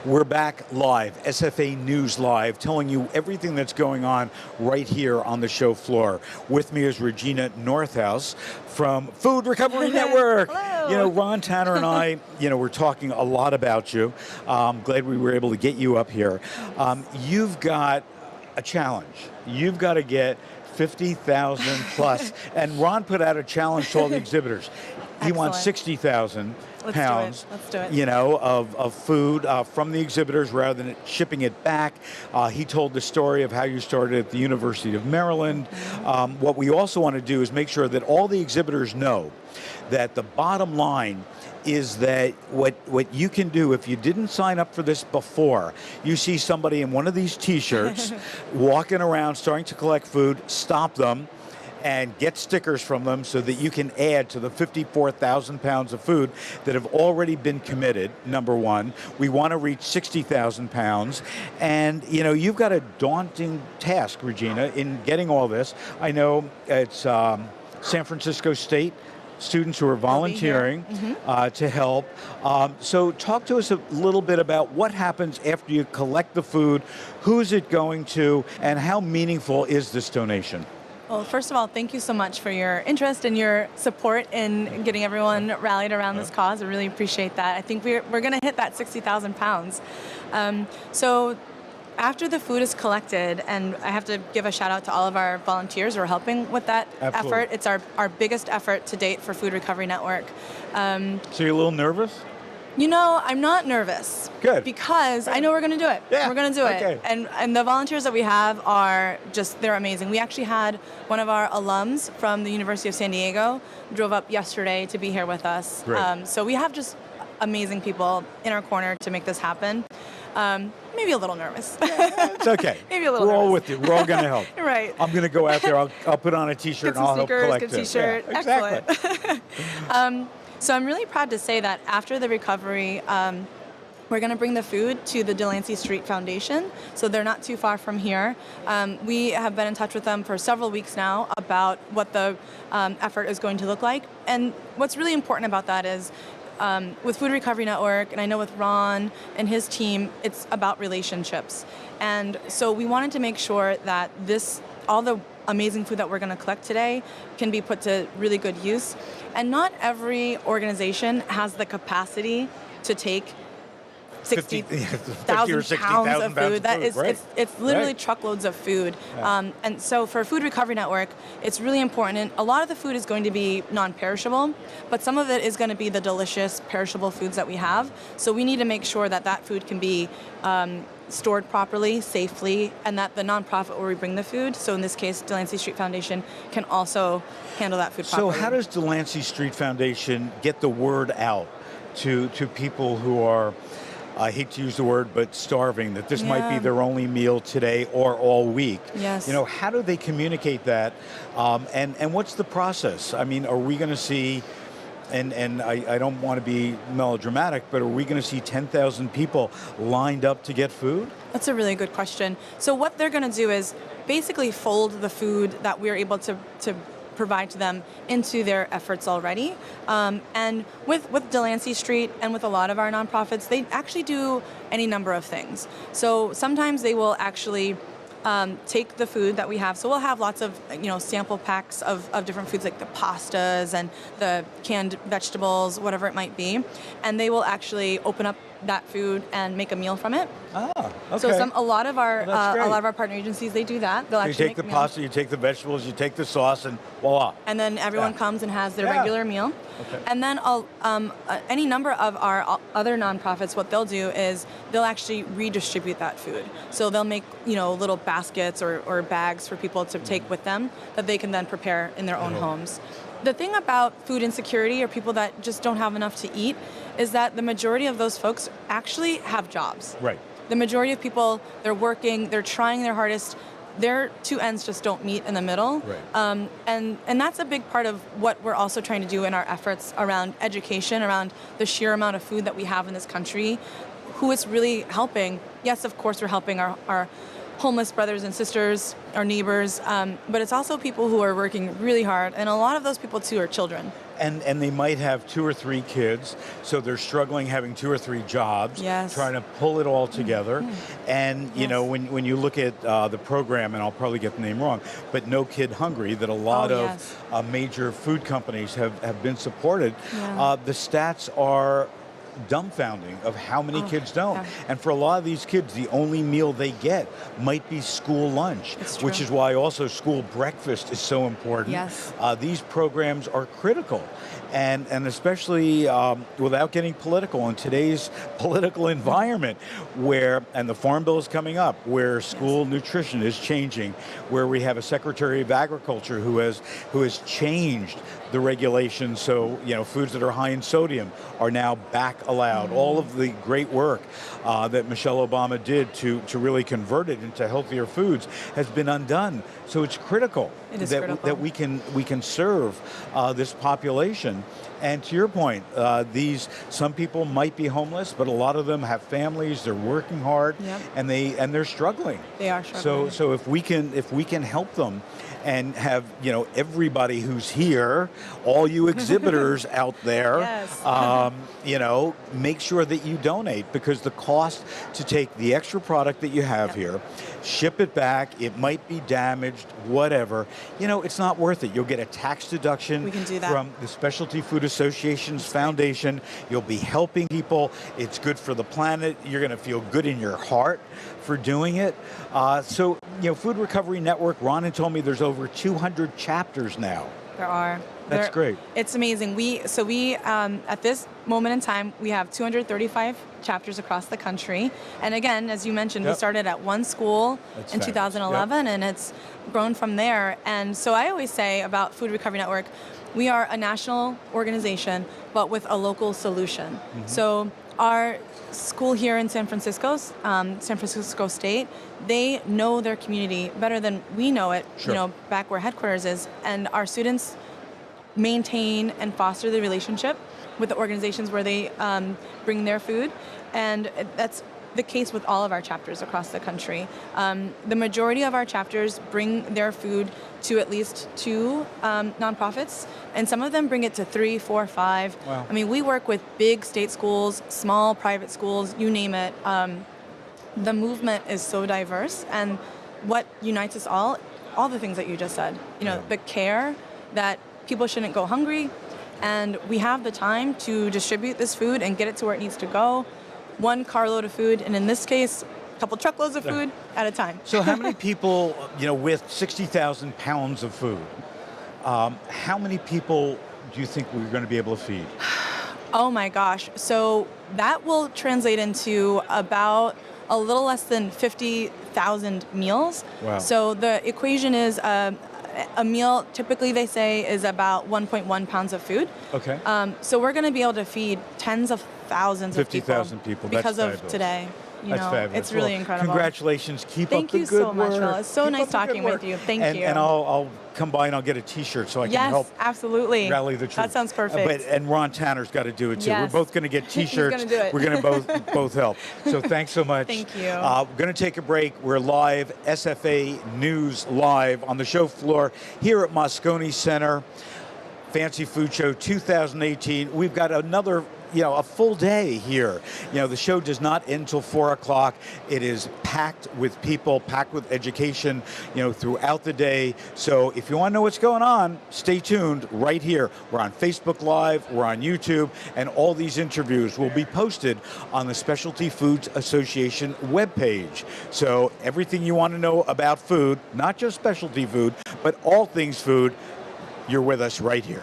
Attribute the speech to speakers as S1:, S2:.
S1: We're back live, SFA News Live, telling you everything that's going on right here on the show floor. With me is Regina Northouse from Food Recovery Network.
S2: Hello.
S1: You know, Ron, Tanner, and I, we're talking a lot about you. Glad we were able to get you up here. You've got a challenge. You've got to get 50,000 plus. And Ron put out a challenge to all the exhibitors. He wants 60,000 pounds,
S2: Let's do it.
S1: Of food from the exhibitors rather than shipping it back. He told the story of how you started at the University of Maryland. What we also want to do is make sure that all the exhibitors know that the bottom line is that what you can do if you didn't sign up for this before, you see somebody in one of these t-shirts walking around starting to collect food, stop them and get stickers from them so that you can add to the 54,000 pounds of food that have already been committed, number one. We want to reach 60,000 pounds. And, you've got a daunting task, Regina, in getting all this. I know it's San Francisco State students who are volunteering to help. So talk to us a little bit about what happens after you collect the food, who's it going to, and how meaningful is this donation?
S2: Well, first of all, thank you so much for your interest and your support in getting everyone rallied around this cause. I really appreciate that. I think we're going to hit that 60,000 pounds. So after the food is collected, and I have to give a shout out to all of our volunteers who are helping with that effort. It's our biggest effort to date for Food Recovery Network.
S1: So you're a little nervous?
S2: I'm not nervous.
S1: Good.
S2: Because I know we're going to do it.
S1: Yeah.
S2: We're going to do it. And the volunteers that we have they're amazing. We actually had one of our alums from the University of San Diego drove up yesterday to be here with us.
S1: Great.
S2: So we have just amazing people in our corner to make this happen. Maybe a little nervous.
S1: It's okay.
S2: Maybe a little
S1: nervous. We're all
S2: nervous.
S1: with you. We're all going to help.
S2: Right.
S1: I'm going to go out there. I'll put on a t-shirt and I'll help collect it.
S2: Get some sneakers, get a t-shirt.
S1: Yeah, exactly.
S2: Excellent. So I'm really proud to say that after the recovery, we're going to bring the food to the Delancey Street Foundation. So they're not too far from here. We have been in touch with them for several weeks now about what the effort is going to look like. And what's really important about that is with Food Recovery Network, and I know with Ron and his team, it's about relationships. And so we wanted to make sure that all the amazing food that we're going to collect today can be put to really good use. And not every organization has the capacity to take 60,000 pounds of food. It's literally truckloads of food.
S1: Yeah.
S2: And so for Food Recovery Network, it's really important. And a lot of the food is going to be non-perishable, but some of it is going to be the delicious perishable foods that we have. So we need to make sure that food can be stored properly, safely, and that the nonprofit where we bring the food, so in this case, Delancey Street Foundation, can also handle that food properly.
S1: So how does Delancey Street Foundation get the word out to people who are, I hate to use the word, but starving, that this might be their only meal today or all week?
S2: Yes.
S1: How do they communicate that? And what's the process? I mean, are we going to see, and I don't want to be melodramatic, but are we going to see 10,000 people lined up to get food?
S2: That's a really good question. So what they're going to do is basically fold the food that we're able to provide to them into their efforts already. And with Delancey Street and with a lot of our nonprofits, they actually do any number of things. So sometimes they will actually take the food that we have. So we'll have lots of sample packs of different foods like the pastas and the canned vegetables, whatever it might be. And they will actually open up that food and make a meal from it.
S1: Ah, okay.
S2: So a lot of our partner agencies, they do that. They'll actually
S1: take the pasta, you take the vegetables, you take the sauce, and voila.
S2: And then everyone comes and has their regular meal.
S1: Okay.
S2: And then any number of our other nonprofits, what they'll do is they'll actually redistribute that food. So they'll make little baskets or bags for people to take with them that they can then prepare in their own homes. The thing about food insecurity or people that just don't have enough to eat is that the majority of those folks actually have jobs.
S1: Right.
S2: The majority of people, they're working, they're trying their hardest. Their two ends just don't meet in the middle.
S1: Right.
S2: And that's a big part of what we're also trying to do in our efforts around education, around the sheer amount of food that we have in this country, who it's really helping. Yes, of course, we're helping our homeless brothers and sisters, our neighbors, but it's also people who are working really hard, and a lot of those people too are children.
S1: And they might have 2 or 3 kids, so they're struggling having 2 or 3 jobs,
S2: Yes.
S1: trying to pull it all together. And you
S2: Yes.
S1: know, when you look at the program, and I'll probably get the name wrong, but No Kid Hungry, that a lot
S2: Oh,
S1: of
S2: yes.
S1: major food companies have been supported,
S2: Yeah.
S1: the stats are dumbfounding of how many kids don't.
S2: yeah.
S1: And for a lot of these kids, the only meal they get might be school lunch,
S2: It's
S1: which
S2: true.
S1: is why also school breakfast is so important.
S2: Yes.
S1: These programs are critical. And especially without getting political in today's political environment, and the Farm Bill is coming up, where school nutrition is changing, where we have a Secretary of Agriculture who has changed the regulations, so foods that are high in sodium are now back allowed. All of the great work that Michelle Obama did to really convert it into healthier foods has been undone. So it's critical that we can serve this population. And to your point, some people might be homeless, but a lot of them have families. They're working hard,
S2: Yep.
S1: and they're struggling.
S2: They are struggling.
S1: So if we can help them, and have everybody who's here, all you exhibitors out there,
S2: Yes.
S1: make sure that you donate, because the cost to take the extra product that you have here, ship it back, it might be damaged, whatever, it's not worth it. You'll get a tax deduction
S2: We can do that.
S1: from the Specialty Food Association's foundation. You'll be helping people. It's good for the planet. You're going to feel good in your heart for doing it. So, Food Recovery Network, Ronan told me there's over 200 chapters now.
S2: There are.
S1: That's great.
S2: It's amazing. We at this moment in time, we have 235 chapters across the country. And again, as you mentioned, we started at one school in 2011, and it's grown from there. And so I always say about Food Recovery Network, we are a national organization, but with a local solution. So our school here in San Francisco State, they know their community better than we know it, back where headquarters is. And our students maintain and foster the relationship with the organizations where they bring their food. And that's the case with all of our chapters across the country. The majority of our chapters bring their food to at least 2 nonprofits, and some of them bring it to 3, 4, 5.
S1: Wow.
S2: I mean, we work with big state schools, small private schools, you name it. The movement is so diverse, and what unites us all the things that you just said. The care that people shouldn't go hungry, and we have the time to distribute this food and get it to where it needs to go. 1 carload of food, and in this case, a couple truckloads of food at a time.
S1: So how many people, with 60,000 pounds of food, how many people do you think we're going to be able to feed?
S2: Oh my gosh. So that will translate into about a little less than 50,000 meals.
S1: Wow.
S2: So the equation is a meal, typically they say, is about 1.1 pounds of food.
S1: Okay.
S2: So we're going to be able to feed tens of thousands of people.
S1: 50,000 people. That's
S2: because of
S1: fabulous.
S2: today.
S1: That's fabulous.
S2: It's really
S1: Well,
S2: incredible.
S1: Congratulations. Keep
S2: Thank
S1: up the
S2: you
S1: good
S2: so much,
S1: work.
S2: Will. It's so
S1: Keep
S2: nice
S1: up the good
S2: talking with
S1: work.
S2: you. Thank you.
S1: And I'll come by and I'll get a T-shirt so I can help
S2: absolutely.
S1: rally the troops.
S2: That sounds perfect.
S1: And Ron Tanner's got to do it too.
S2: Yes.
S1: We're both going to get T-shirts.
S2: He's gonna do it.
S1: We're going to both help. So thanks so much.
S2: Thank you.
S1: We're going to take a break. We're live, SFA News Live on the show floor here at Moscone Center. Fancy Food Show 2018. We've got another, a full day here. The show does not end till 4 o'clock. It is packed with people, packed with education, throughout the day. So if you want to know what's going on, stay tuned right here. We're on Facebook Live, we're on YouTube, and all these interviews will be posted on the Specialty Foods Association webpage. So everything you want to know about food, not just specialty food, but all things food, you're with us right here.